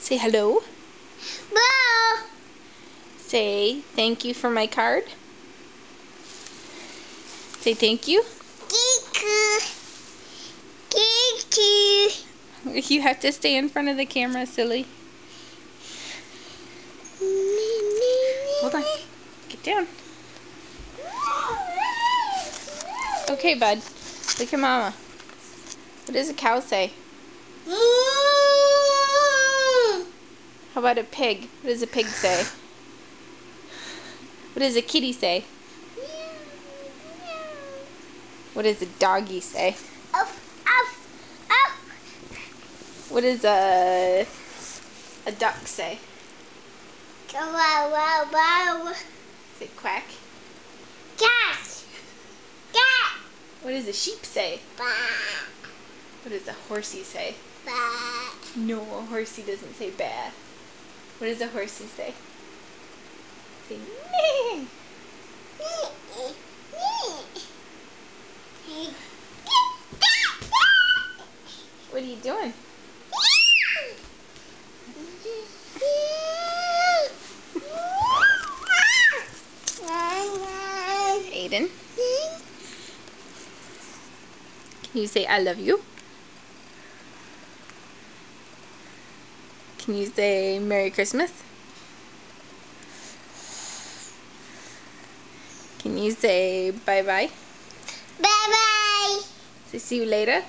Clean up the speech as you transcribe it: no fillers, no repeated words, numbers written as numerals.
Say hello. Hello. Say thank you for my card. Say thank you. Thank you. Thank you. You have to stay in front of the camera, silly. Hold on. Get down. Okay, bud. Look at Mama. What does a cow say? How about a pig? What does a pig say? What does a kitty say? What does a doggy say? What does a duck say? Say quack. Cat. Cat. What does a sheep say? What does a horsey say? No, a horsey doesn't say baa. What does a horsey say? Say nee. What are you doing? Aiden? Can you say I love you? Can you say Merry Christmas? Can you say bye-bye? Bye-bye. Say see you later?